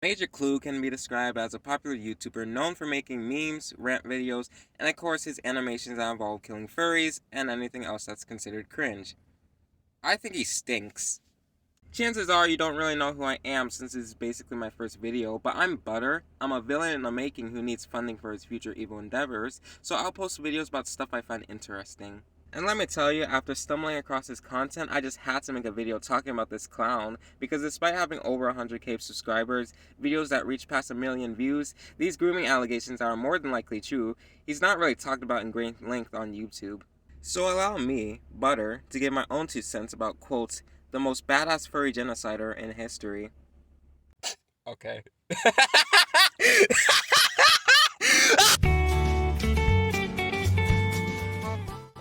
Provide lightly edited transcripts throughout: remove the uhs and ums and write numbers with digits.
Major Cloog can be described as a popular YouTuber known for making memes, rant videos, and of course his animations that involve killing furries and anything else that's considered cringe. I think he stinks. Chances are you don't really know who I am since this is basically my first video, but I'm Butter. I'm a villain in the making who needs funding for his future evil endeavors, so I'll post videos about stuff I find interesting. And let me tell you, after stumbling across his content, I just had to make a video talking about this clown, because despite having over 100k subscribers, videos that reach past 1 million views, these grooming allegations are more than likely true. He's not really talked about in great length on YouTube. So allow me, Butter, to give my own 2 cents about, quote, the most badass furry genocider in history. Okay.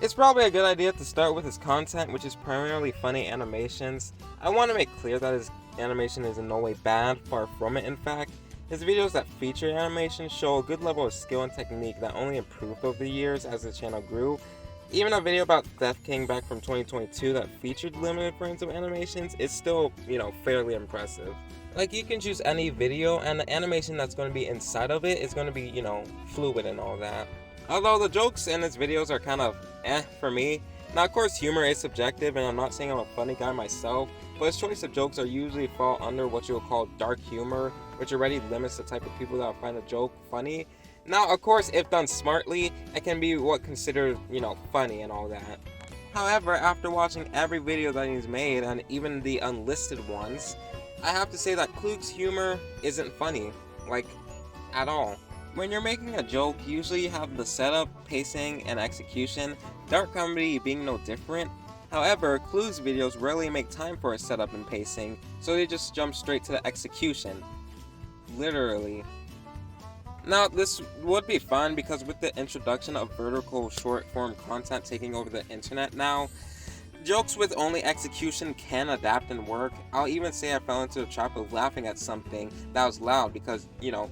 It's probably a good idea to start with his content, which is primarily funny animations. I want to make clear that his animation is in no way bad, far from it in fact. His videos that feature animation show a good level of skill and technique that only improved over the years as the channel grew. Even a video about Death King back from 2022 that featured limited frames of animations is still, fairly impressive. Like, you can choose any video and the animation that's going to be inside of it is going to be, fluid and all that. Although the jokes in his videos are kind of for me. Now, of course, humor is subjective, and I'm not saying I'm a funny guy myself, but his choice of jokes are usually fall under what you'll call dark humor, which already limits the type of people that find a joke funny. Now, of course, if done smartly, it can be what considered, funny and all that. However, after watching every video that he's made, and even the unlisted ones, I have to say that Cloog's humor isn't funny, at all. When you're making a joke, usually you have the setup, pacing, and execution, dark comedy being no different. However, Cloog's videos rarely make time for a setup and pacing, so they just jump straight to the execution. Literally. Now, this would be fun because with the introduction of vertical short-form content taking over the internet now, jokes with only execution can adapt and work. I'll even say I fell into the trap of laughing at something that was loud because,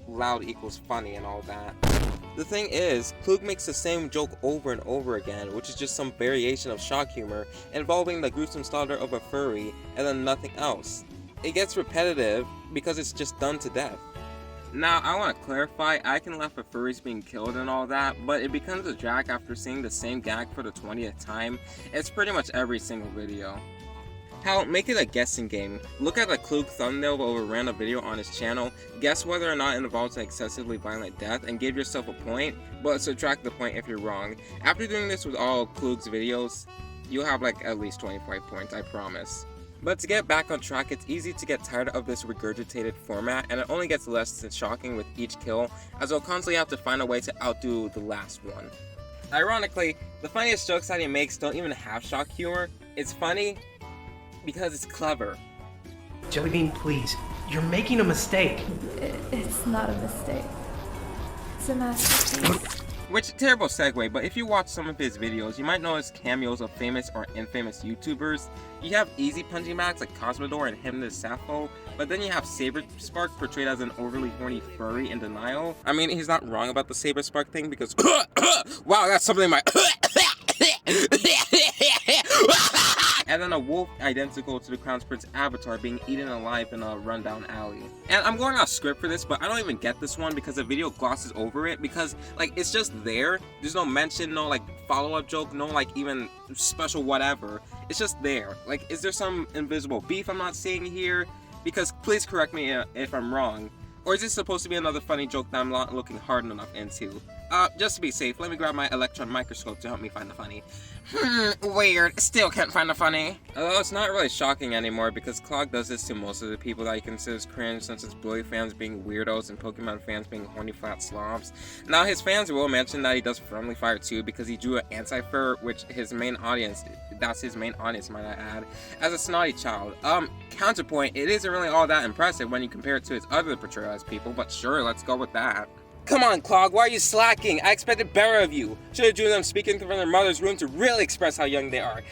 loud equals funny and all that. The thing is, Cloog makes the same joke over and over again, which is just some variation of shock humor involving the gruesome slaughter of a furry and then nothing else. It gets repetitive because it's just done to death. Now, I want to clarify, I can laugh at furries being killed and all that, but it becomes a drag after seeing the same gag for the 20th time. It's pretty much every single video. Hell, make it a guessing game. Look at the Cloog thumbnail of a random video on his channel, guess whether or not it involves an excessively violent death, and give yourself a point, but subtract the point if you're wrong. After doing this with all Cloog's videos, you'll have at least 25 points, I promise. But to get back on track, it's easy to get tired of this regurgitated format, and it only gets less shocking with each kill, as he'll constantly have to find a way to outdo the last one. Ironically, the funniest jokes that he makes don't even have shock humor. It's funny because it's clever. Jellybean, please. You're making a mistake. It's not a mistake. It's a masterpiece. Which, terrible segue, but if you watch some of his videos, you might notice cameos of famous or infamous YouTubers. You have easy punching bags like Cosmodor and Him the Sappho, but then you have Saberspark portrayed as an overly horny furry in denial. I mean, he's not wrong about the Saberspark thing because wow, that's something my and then a wolf identical to the Crown Prince avatar being eaten alive in a rundown alley. And I'm going off script for this, but I don't even get this one because the video glosses over it because, it's just there. There's no mention, no, follow-up joke, no, even special whatever. It's just there. Is there some invisible beef I'm not seeing here? Because please correct me if I'm wrong. Or is this supposed to be another funny joke that I'm not looking hard enough into? Just to be safe, let me grab my electron microscope to help me find the funny. Weird. Still can't find the funny. Although it's not really shocking anymore because Cloog does this to most of the people that he considers cringe, since his Bluey fans being weirdos and Pokemon fans being horny flat slobs. Now, his fans will mention that he does Friendly Fire too because he drew an anti-fur, which that's his main audience, might I add, as a snotty child. Counterpoint, it isn't really all that impressive when you compare it to his other portrayal as people, but sure, let's go with that. Come on, Cloog, why are you slacking? I expected better of you. Should have drew them speaking from their mother's room to really express how young they are.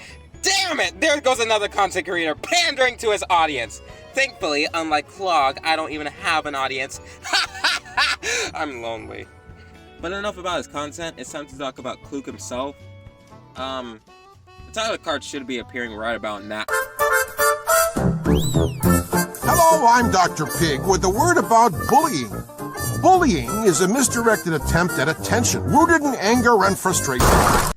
Damn it! There goes another content creator pandering to his audience. Thankfully, unlike Cloog, I don't even have an audience. I'm lonely. But enough about his content, it's time to talk about Cloog himself. The title card should be appearing right about now. How Hello, I'm Dr. Pig with a word about bullying. Bullying is a misdirected attempt at attention, rooted in anger and frustration.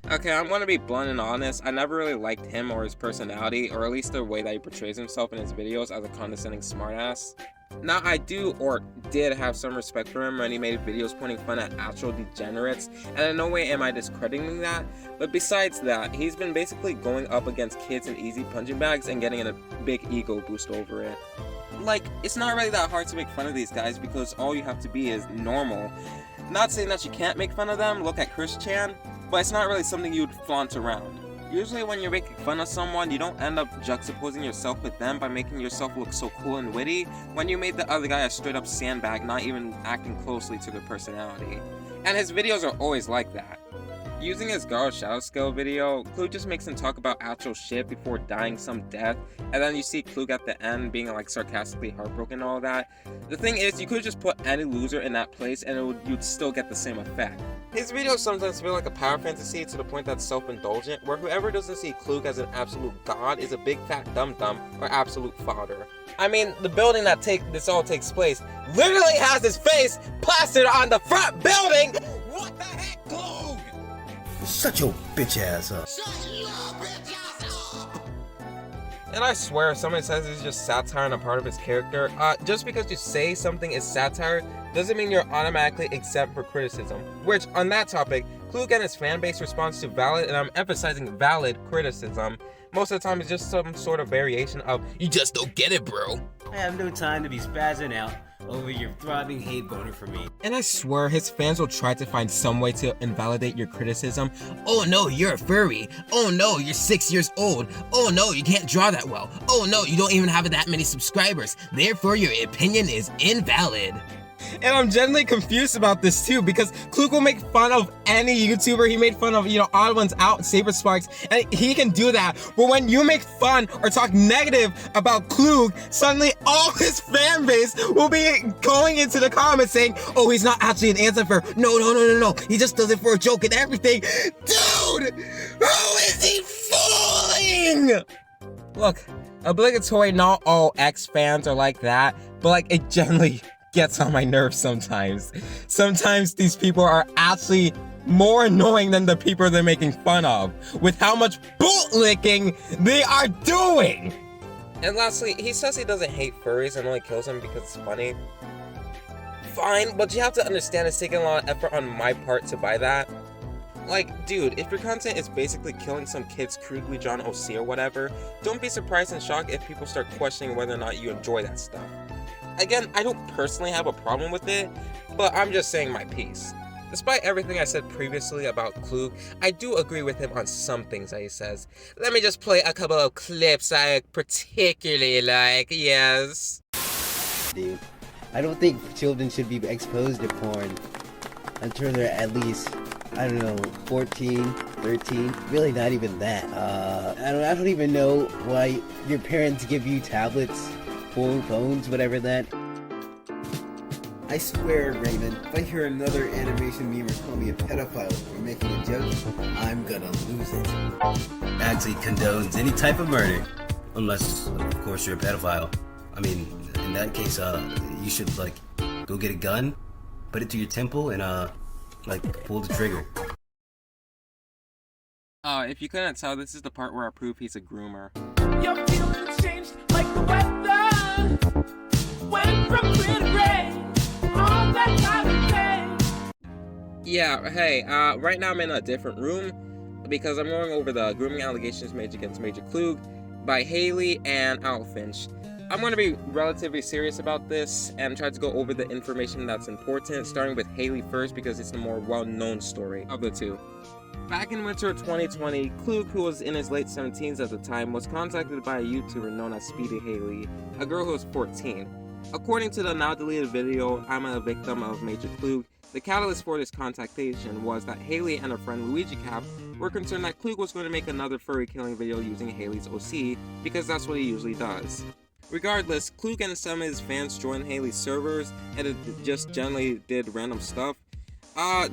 Okay, I'm gonna be blunt and honest. I never really liked him or his personality, or at least the way that he portrays himself in his videos as a condescending smartass. Now, I do or did have some respect for him when he made videos pointing fun at actual degenerates, and in no way am I discrediting that, but besides that, he's been basically going up against kids in easy punching bags and getting a big ego boost over it. Like, it's not really that hard to make fun of these guys because all you have to be is normal. Not saying that you can't make fun of them, look at Chris Chan, but it's not really something you'd flaunt around. Usually when you're making fun of someone, you don't end up juxtaposing yourself with them by making yourself look so cool and witty when you made the other guy a straight up sandbag, not even acting closely to their personality. And his videos are always like that. Using his Guard Shadow Scale video, Cloog just makes him talk about actual shit before dying some death, and then you see Cloog at the end being like sarcastically heartbroken and all that. The thing is, you could just put any loser in that place and you'd still get the same effect. His videos sometimes feel like a power fantasy to the point that's self-indulgent, where whoever doesn't see Cloog as an absolute god is a big fat dum-dum or absolute fodder. I mean, the building that this all takes place literally has his face plastered on the front building! What the heck, Cloog? Shut your bitch ass up. And I swear, if somebody says it's just satire and a part of his character, just because you say something is satire doesn't mean you're automatically exempt for criticism. Which, on that topic, Cloog and his fanbase responds to valid, and I'm emphasizing valid, criticism. Most of the time it's just some sort of variation of, "You just don't get it, bro." I have no time to be spazzing out over your throbbing hate boner for me. And I swear his fans will try to find some way to invalidate your criticism. "Oh no, you're a furry. Oh no, you're 6 years old. Oh no, you can't draw that well. Oh no, you don't even have that many subscribers. Therefore, your opinion is invalid." And I'm genuinely confused about this too, because Cloog will make fun of any YouTuber. He made fun of, Odd Ones Out, Saber Sparks, and he can do that. But when you make fun or talk negative about Cloog, suddenly all his fan base will be going into the comments saying, "Oh, he's not actually an answer. No. He just does it for a joke and everything." Dude, who is he fooling? Look, obligatory, not all X fans are like that, but like it generally gets on my nerves sometimes. Sometimes these people are actually more annoying than the people they're making fun of, with how much bootlicking they are doing! And lastly, he says he doesn't hate furries and only kills them because it's funny. Fine, but you have to understand it's taking a lot of effort on my part to buy that. Like, dude, if your content is basically killing some kid's crudely drawn OC or whatever, don't be surprised and shocked if people start questioning whether or not you enjoy that stuff. Again, I don't personally have a problem with it, but I'm just saying my piece. Despite everything I said previously about Cloog, I do agree with him on some things that he says. Let me just play a couple of clips I particularly like, yes. Dude, I don't think children should be exposed to porn until they're at least, I don't know, 14, 13, really not even that. I don't even know why your parents give you tablets, phones, whatever that. I swear, Raymond, if I hear another animation memer call me a pedophile for making a joke, I'm gonna lose it. Actually condones any type of murder. Unless, of course, you're a pedophile. I mean, in that case, you should, like, go get a gun, put it to your temple, and, pull the trigger. If you couldn't tell, this is the part where I prove he's a groomer. Your feelings changed like the weather. Went from clear to gray. All that time of day. Yeah, hey, right now I'm in a different room because I'm going over the grooming allegations made against Major Cloog by Haley and Al Finch. I'm going to be relatively serious about this and try to go over the information that's important, starting with Haley first because it's the more well-known story of the two. Back in winter of 2020, Cloog, who was in his late 17s at the time, was contacted by a YouTuber known as Speedy Haley, a girl who was 14. According to the now-deleted video, I'm a victim of Major Cloog, the catalyst for this contactation was that Haley and her friend Luigi Cap were concerned that Cloog was going to make another furry killing video using Haley's OC, because that's what he usually does. Regardless, Cloog and some of his fans joined Haley's servers, and it just generally did random stuff.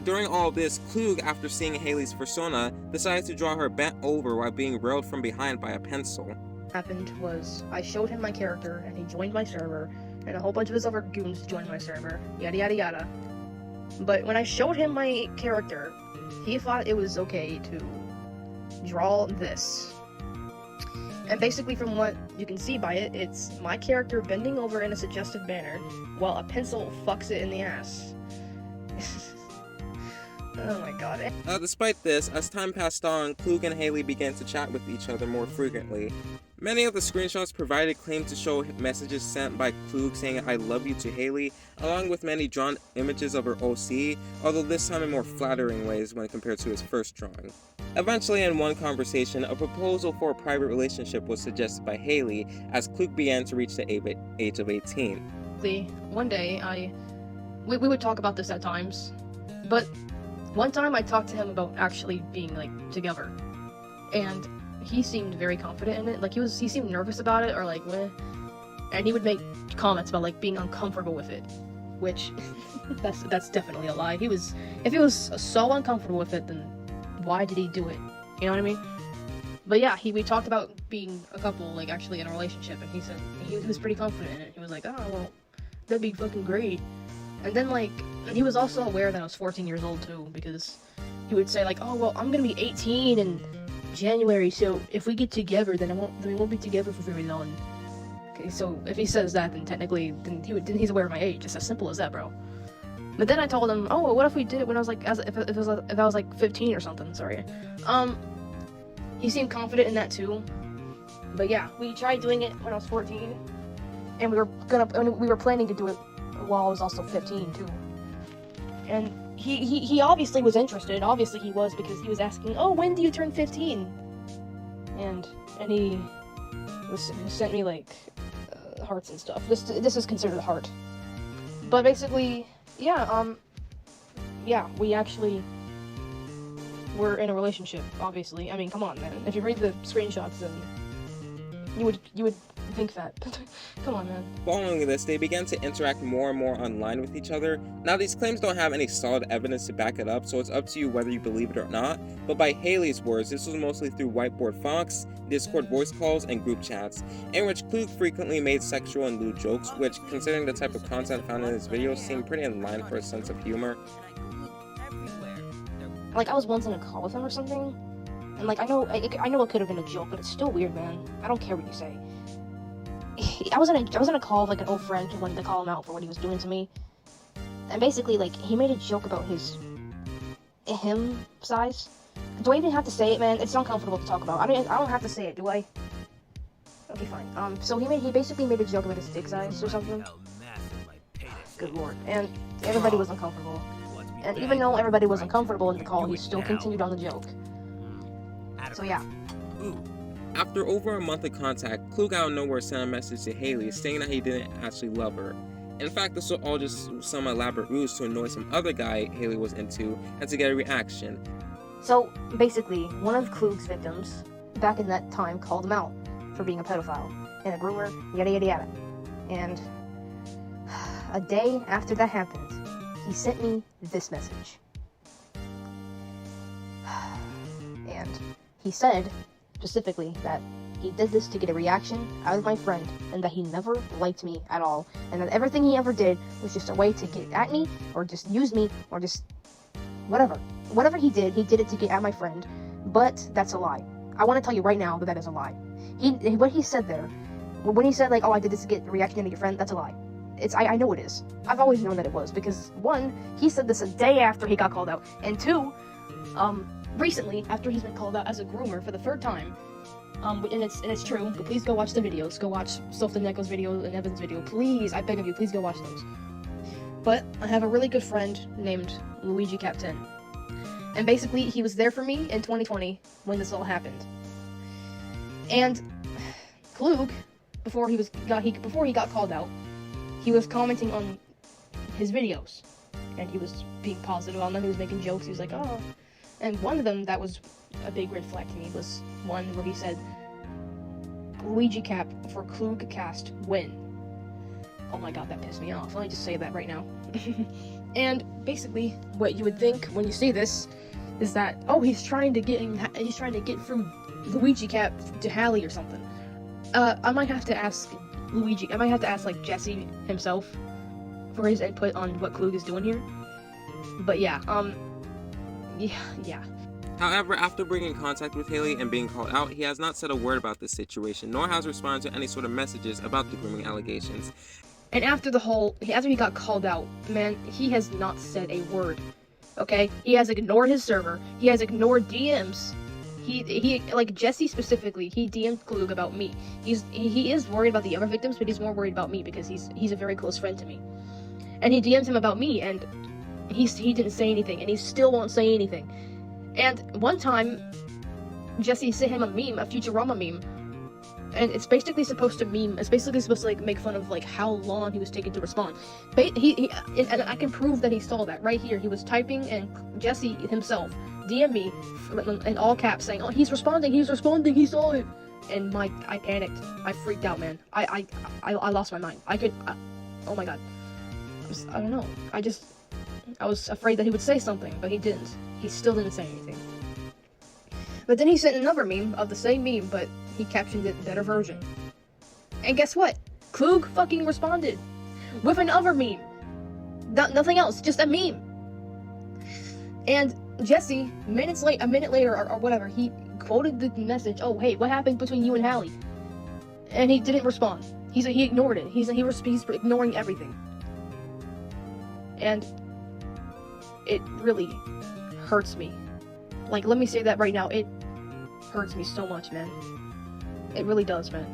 During all this, Cloog, after seeing Haley's persona, decided to draw her bent over while being railed from behind by a pencil. happened was I showed him my character, and he joined my server, and a whole bunch of his other goons joined my server, yada yada yada. But when I showed him my character, he thought it was okay to draw this. And basically from what you can see by it, it's my character bending over in a suggestive manner, while a pencil fucks it in the ass. Oh my god. Despite this, as time passed on, Cloog and Haley began to chat with each other more frequently. Many of the screenshots provided claim to show messages sent by Cloog saying "I love you" to Haley, along with many drawn images of her OC, although this time in more flattering ways when compared to his first drawing. Eventually, in one conversation, a proposal for a private relationship was suggested by Haley as Cloog began to reach the age of 18. One day, we would talk about this at times, but one time I talked to him about actually being, like, together, and he seemed very confident in it. Like, he seemed nervous about it, or like, meh. And he would make comments about, like, being uncomfortable with it, which, that's definitely a lie. If he was so uncomfortable with it, then why did he do it? You know what I mean? But yeah, we talked about being a couple, like, actually in a relationship, and he said he was pretty confident in it. He was like, oh, well, that'd be fucking great. And then, like, he was also aware that I was 14 years old, too, because he would say, like, oh, well, I'm gonna be 18 in January, so if we get together, then we won't be together for very long. Okay, so if he says that, then technically, he's aware of my age. It's as simple as that, bro. But then I told him, oh, well, what if we did it when I was, like, if I was, like, 15 or something, sorry. He seemed confident in that, too. But yeah, we tried doing it when I was 14, and we were planning to do it while I was also 15 too. And he obviously was interested. Obviously he was, because he was asking, oh, when do you turn 15? And he sent me, like, hearts and stuff. This is considered a heart. But basically, yeah, we actually were in a relationship, obviously. I mean, come on, man. If you read the screenshots, then you would think that. Come on, man. Following this, they began to interact more and more online with each other. Now, these claims don't have any solid evidence to back it up, so it's up to you whether you believe it or not. But by Haley's words, this was mostly through Whiteboard Fox, Discord voice calls, and group chats, in which Cloog frequently made sexual and lewd jokes, which, considering the type of content found in his videos, seemed pretty in line for a sense of humor. Like, I was once in a call with him or something, and, like, I know it could have been a joke, but it's still weird, man. I don't care what you say. I was in a call with, like, an old friend who wanted to call him out for what he was doing to me, and basically, like, he made a joke about him size. Do I even have to say it, man? It's uncomfortable to talk about. I don't have to say it, do I? Okay, fine. So he basically made a joke about his dick size or something. Good lord. And everybody was uncomfortable. And even though everybody was uncomfortable in the call, he still continued on the joke. So yeah. After over a month of contact, Cloog out of nowhere sent a message to Haley saying that he didn't actually love her. In fact, this was all just some elaborate ruse to annoy some other guy Haley was into and to get a reaction. So basically, one of Cloog's victims back in that time called him out for being a pedophile and a groomer, yada yada yada. And a day after that happened, he sent me this message. And he said specifically that he did this to get a reaction out of my friend, and that he never liked me at all, and that everything he ever did was just a way to get at me, or just use me, or just whatever. Whatever he did it to get at my friend, but that's a lie. I want to tell you right now that that is a lie. What he said there, when he said, like, oh, I did this to get a reaction out of your friend, that's a lie. I know it is. I've always known that it was, because one, he said this a day after he got called out, and two, recently, after he's been called out as a groomer for the third time, and it's true, but please go watch the videos. Go watch Sophia video and Evan's video. Please, I beg of you, please go watch those. But I have a really good friend named Luigi Cap10. And basically, he was there for me in 2020 when this all happened. And Cloog, before he got called out, he was commenting on his videos, and he was being positive on them. He was making jokes. He was like, oh. And one of them that was a big red flag to me was one where he said, Luigi Cap for Cloog cast win. Oh my god, that pissed me off. Let me just say that right now. And basically, what you would think when you see this is that, oh, he's trying to get through Luigi Cap to Hallie or something. I might have to ask Luigi. I might have to ask like Jesse himself for his input on what Cloog is doing here. But yeah, yeah. However, after being in contact with Haley and being called out, he has not said a word about this situation, nor has responded to any sort of messages about the grooming allegations. And after he got called out, man, he has not said a word. Okay? He has ignored his server. He has ignored DMs. He like Jesse specifically, he DM'd Cloog about me. He is worried about the other victims, but he's more worried about me because he's a very close friend to me. And he DM'd him about me, and he didn't say anything, and he still won't say anything. And one time, Jesse sent him a meme, a Futurama meme, and it's basically supposed to like make fun of like how long he was taking to respond. And I can prove that he saw that right here. He was typing, and Jesse himself DM me in all caps saying, "Oh, he's responding, he saw it." And I panicked, I freaked out, man. I lost my mind. Oh my god, I don't know. I was afraid that he would say something, but he didn't. He still didn't say anything. But then he sent another meme of the same meme, but he captioned it better version. And guess what? Cloog fucking responded with another meme. Nothing else, just a meme. And Jesse, a minute later or whatever, he quoted the message, "Oh, hey, what happened between you and Hallie?" And he didn't respond. He ignored it. He's ignoring everything. And it really hurts me. Like, let me say that right now. It hurts me so much, man. It really does, man.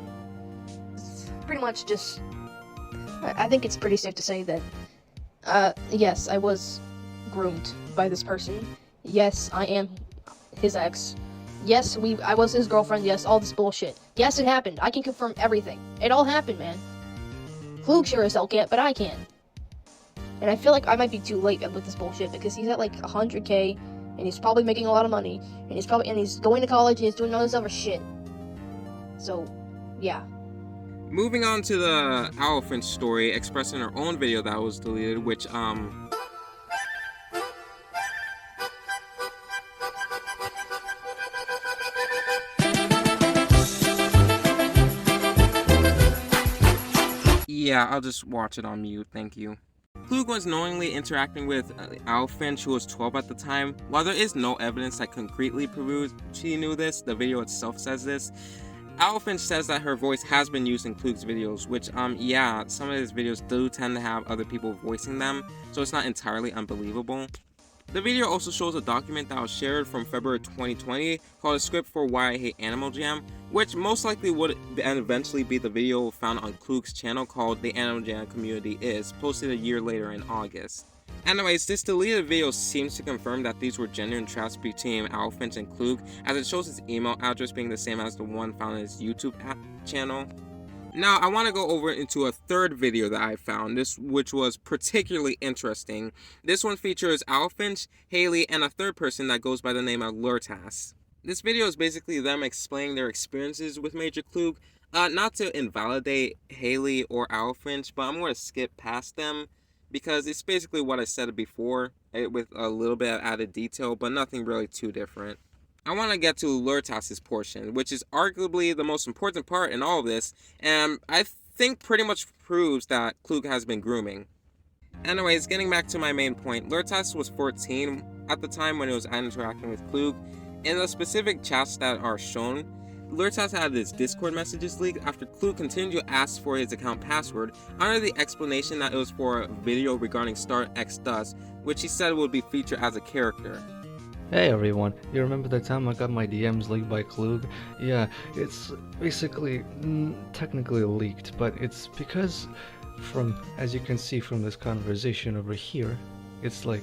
It's pretty much just... I think it's pretty safe to say that, yes, I was groomed by this person. Yes, I am his ex. Yes, I was his girlfriend. Yes, all this bullshit. Yes, it happened. I can confirm everything. It all happened, man. Cloog sure as hell can't, but I can. And I feel like I might be too late with this bullshit because he's at like 100K, and he's probably making a lot of money, and he's going to college, and he's doing all this other shit. So, yeah. Moving on to the Owlfinch story, expressed in her own video that was deleted, which, yeah, I'll just watch it on mute, thank you. Cloog was knowingly interacting with Owlfinch, who was 12 at the time. While there is no evidence that concretely proves she knew this, the video itself says this. Owlfinch says that her voice has been used in Cloog's videos, which, yeah, some of his videos do tend to have other people voicing them, so it's not entirely unbelievable. The video also shows a document that was shared from February 2020 called A Script for Why I Hate Animal Jam, which most likely would eventually be the video found on Cloog's channel called The Animal Jam Community Is, posted a year later in August. Anyways, this deleted video seems to confirm that these were genuine chats between Owlfinch and Cloog, as it shows his email address being the same as the one found on his YouTube channel. Now, I want to go over into a third video that I found, which was particularly interesting. This one features Owlfinch, Haley, and a third person that goes by the name of Lurtas. This video is basically them explaining their experiences with Major Cloog, not to invalidate Haley or Owlfinch, but I'm going to skip past them, because it's basically what I said before, with a little bit of added detail, but nothing really too different. I want to get to Lurtas' portion, which is arguably the most important part in all of this, and I think pretty much proves that Cloog has been grooming. Anyways, getting back to my main point, Lurtas was 14 at the time when he was interacting with Cloog. In the specific chats that are shown, Lurtas had his Discord messages leaked after Cloog continued to ask for his account password under the explanation that it was for a video regarding Star X Dust, which he said would be featured as a character. Hey everyone, you remember the time I got my DMs leaked by Cloog? Yeah, it's basically technically leaked, but it's because as you can see from this conversation over here, it's like,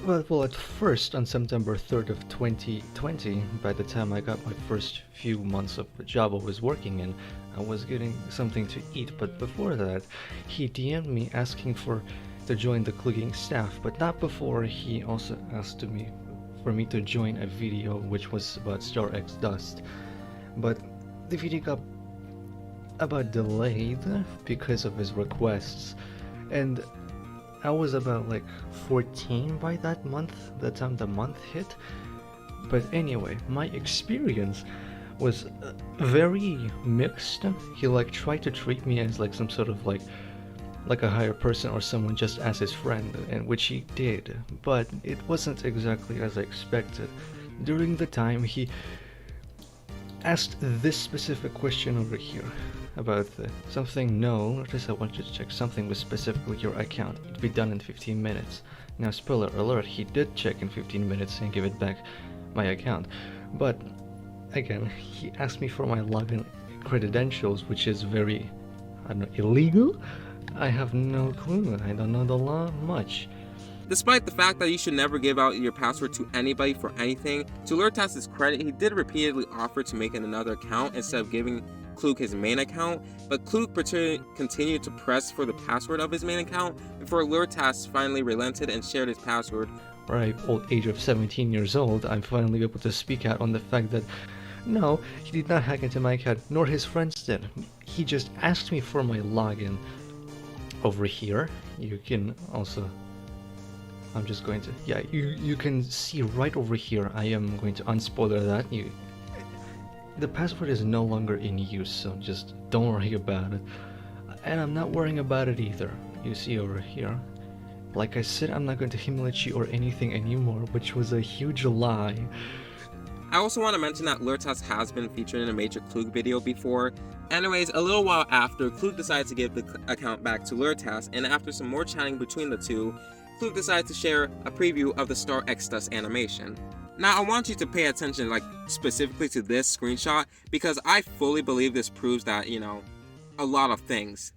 well, at first on September 3rd of 2020, by the time I got my first few months of the job I was working in, I was getting something to eat, but before that, he DM'd me asking to join the Clooging staff, but not before he also asked for me to join a video which was about Star X Dust. But the video got about delayed because of his requests, and I was about like 14 by the time the month hit. But anyway, my experience was very mixed. He like tried to treat me as like some sort of like a higher person or someone just as his friend, and which he did, but it wasn't exactly as I expected. During the time, he asked this specific question over here about something. No, notice I wanted to check something with specifically your account. It'd be done in 15 minutes. Now, spoiler alert, he did check in 15 minutes and give it back my account. But again, he asked me for my login credentials, which is very, I don't know, illegal? I have no clue. I don't know the law much. Despite the fact that you should never give out your password to anybody for anything, to Lurtas's credit, he did repeatedly offer to make another account instead of giving Cloog his main account, but Cloog continued to press for the password of his main account before Lurtas finally relented and shared his password. Right, old age of 17 years old, I'm finally able to speak out on the fact that no, he did not hack into my account, nor his friends did. He just asked me for my login. Over here, you can also, I'm just going to, yeah, you can see right over here, I am going to unspoiler that. The password is no longer in use, so just don't worry about it. And I'm not worrying about it either. You see over here, like I said, I'm not going to humiliate you or anything anymore, which was a huge lie. I also want to mention that Lurtas has been featured in a Major Cloog video before. Anyways, a little while after, Cloog decided to give the account back to Lurtas, and after some more chatting between the two, Cloog decided to share a preview of the Star Exodus animation. Now, I want you to pay attention, like, specifically to this screenshot, because I fully believe this proves that, you know, a lot of things.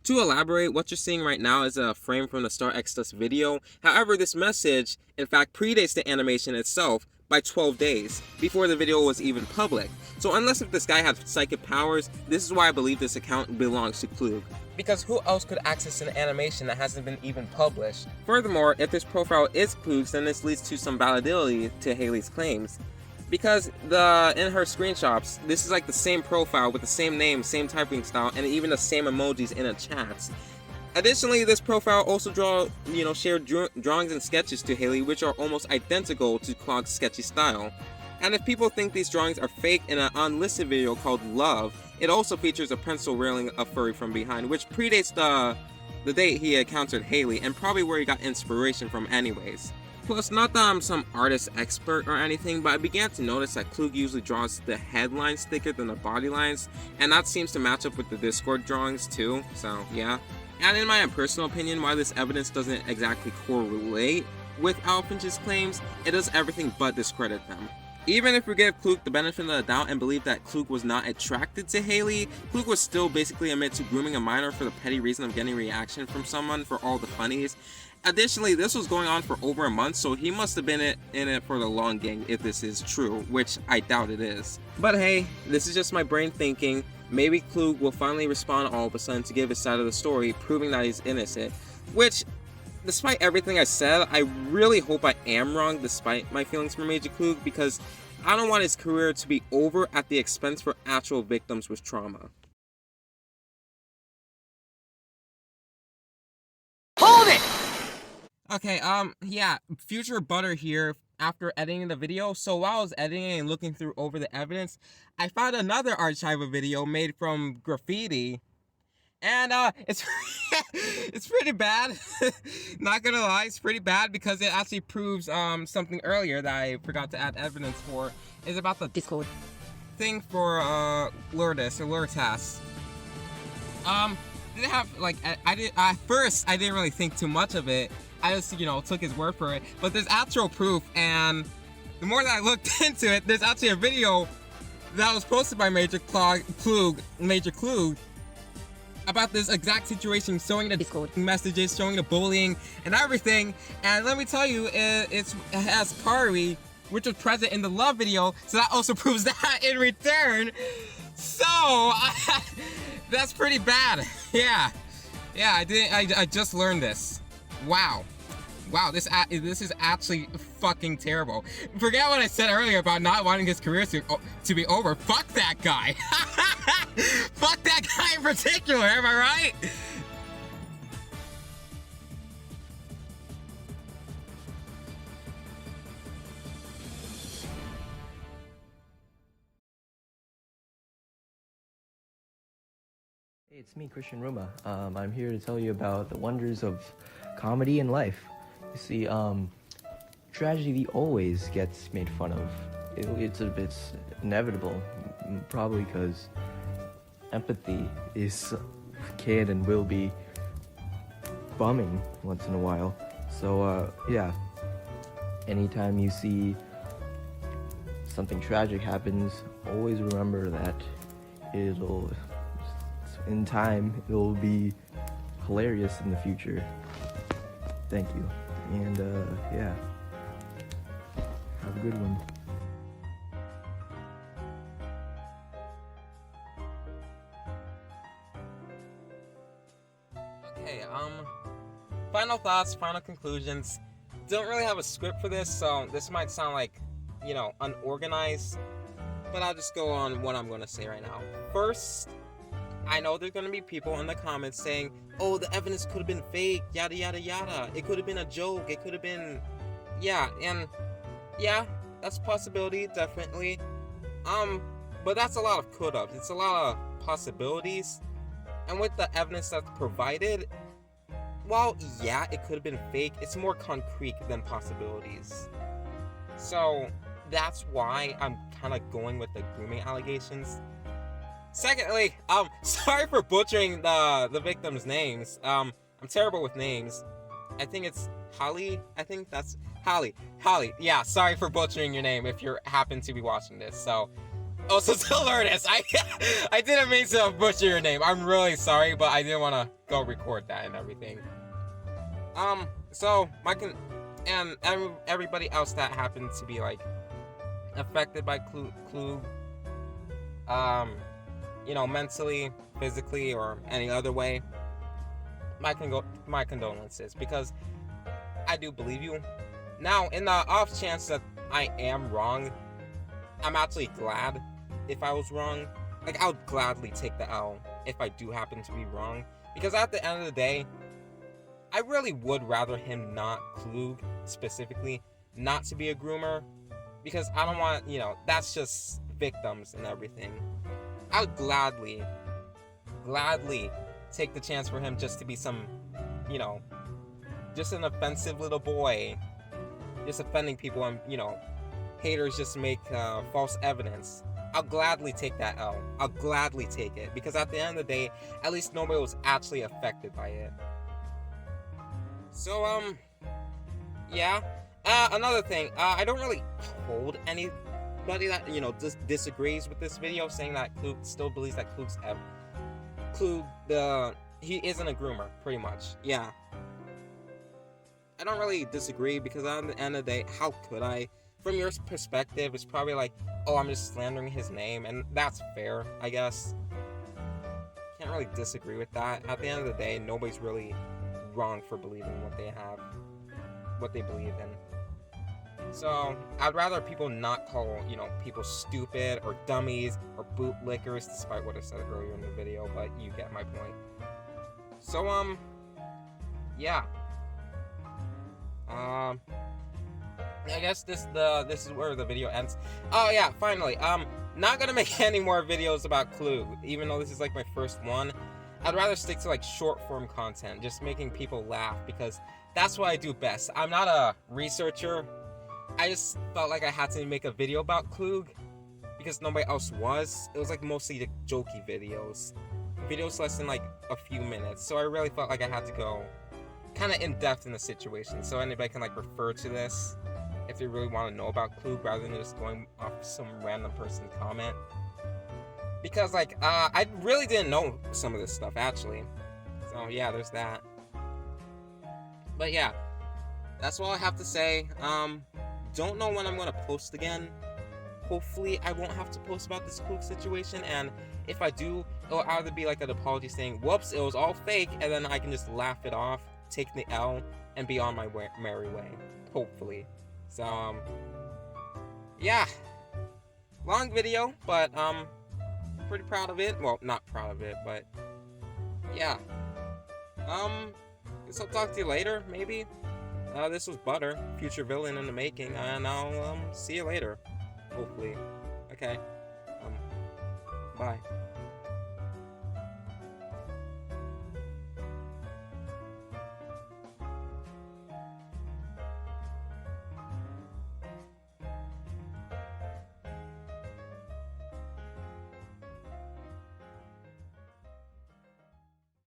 To elaborate, what you're seeing right now is a frame from the Star Exodus video. However, this message, in fact, predates the animation itself by 12 days, before the video was even public. So unless if this guy had psychic powers, this is why I believe this account belongs to Cloog. Because who else could access an animation that hasn't been even published? Furthermore, if this profile is Cloog's, then this leads to some validity to Haley's claims. Because in her screenshots, this is like the same profile with the same name, same typing style, and even the same emojis in the chats. Additionally, this profile also shared drawings and sketches to Haley, which are almost identical to Cloog's sketchy style. And if people think these drawings are fake, in an unlisted video called Love, it also features a pencil railing a furry from behind, which predates the date he encountered Haley, and probably where he got inspiration from anyways. Plus, not that I'm some artist expert or anything, but I began to notice that Cloog usually draws the headlines thicker than the body lines, and that seems to match up with the Discord drawings too, so yeah. And in my own personal opinion, while this evidence doesn't exactly correlate with Alfinch's claims, it does everything but discredit them. Even if we give Cloog the benefit of the doubt and believe that Cloog was not attracted to Haley, Cloog was still basically admit to grooming a minor for the petty reason of getting reaction from someone for all the funnies. Additionally, this was going on for over a month, so he must have been in it for the long game if this is true, which I doubt it is. But hey, this is just my brain thinking. Maybe Cloog will finally respond all of a sudden to give his side of the story, proving that he's innocent. Which, despite everything I said, I really hope I am wrong despite my feelings for Major Cloog, because I don't want his career to be over at the expense for actual victims with trauma. Hold it! Okay, yeah, Future Butter here after editing the video. So while I was editing and looking through over the evidence, I found another archive of video made from graffiti. And, it's, it's pretty bad. Not gonna lie, it's pretty bad because it actually proves, something earlier that I forgot to add evidence for. It's about the Discord thing for, Lurtas. Didn't have, like, at first, I didn't really think too much of it. I just, took his word for it. But there's actual proof, and the more that I looked into it, there's actually a video that was posted by Major Cloog, about this exact situation, showing the Discord messages, showing the bullying, and everything. And let me tell you, it has Kari, which was present in the Love video, so that also proves that in return. So, that's pretty bad. Yeah, I just learned this. Wow, this is actually fucking terrible. Forget what I said earlier about not wanting his career to be over. Fuck that guy. Fuck that guy in particular, am I right? Hey, it's me, Christian Roma. I'm here to tell you about the wonders of comedy in life. You see, tragedy always gets made fun of. It's inevitable, probably because empathy can and will be bumming once in a while. So, yeah, anytime you see something tragic happens, always remember that in time, it'll be hilarious in the future. Thank you. And, yeah. Have a good one. Okay, final thoughts, final conclusions. Don't really have a script for this, so this might sound like, unorganized, but I'll just go on what I'm going to say right now. First, I know there's going to be people in the comments saying, oh, the evidence could have been fake, yada yada yada. It could have been a joke, it could have been... Yeah, and... Yeah, that's a possibility, definitely. But that's a lot of could-ups. It's a lot of possibilities. And with the evidence that's provided, while, yeah, it could have been fake, it's more concrete than possibilities. So, that's why I'm kind of going with the grooming allegations. Secondly, sorry for butchering the victims' names. I'm terrible with names. I think it's Holly. I think that's Holly. Holly. Yeah, sorry for butchering your name if you happen to be watching this. So, also Dolores. I didn't mean to butcher your name. I'm really sorry, but I didn't want to go record that and everything. So and everybody else that happened to be like affected by Cloog, mentally, physically, or any other way, my condolences, because I do believe you. Now, in the off chance that I am wrong, I'm actually glad if I was wrong. Like, I would gladly take the L if I do happen to be wrong, because at the end of the day, I really would rather him not, Cloog specifically, not to be a groomer, because I don't want, that's just victims and everything. I would gladly take the chance for him just to be some, just an offensive little boy, just offending people, and, haters just make false evidence. I'll gladly take that L. I'll gladly take it, because at the end of the day, at least nobody was actually affected by it. So, yeah. Another thing, I don't really hold anybody that, disagrees with this video, saying that Cloog still believes that he isn't a groomer, pretty much. Yeah. I don't really disagree, because at the end of the day, how could I? From your perspective, it's probably like, oh, I'm just slandering his name, and that's fair, I guess. Can't really disagree with that. At the end of the day, nobody's really wrong for believing what they believe in. So, I'd rather people not call, people stupid or dummies or bootlickers, despite what I said earlier in the video, but you get my point. So, yeah. I guess this is where the video ends. Oh yeah, finally. Not gonna make any more videos about Cloog, even though this is like my first one. I'd rather stick to like short form content, just making people laugh, because that's what I do best. I'm not a researcher. I just felt like I had to make a video about Cloog because nobody else was. It was like mostly the jokey videos less than like a few minutes. So I really felt like I had to go kind of in depth in the situation, so anybody can like refer to this if they really want to know about Cloog, rather than just going off some random person's comment. Because like I really didn't know some of this stuff actually. So yeah, there's that. But yeah, that's all I have to say. Don't know when I'm gonna post again. Hopefully I won't have to post about this Cloog situation, and if I do, it'll either be like an apology saying, whoops, it was all fake, and then I can just laugh it off, take the L, and be on my merry way. Hopefully. So, yeah. Long video, but, pretty proud of it. Well, not proud of it, but, yeah. Guess I'll talk to you later, maybe. This was Butter, future villain in the making, and I'll, see you later. Hopefully. Okay. Bye.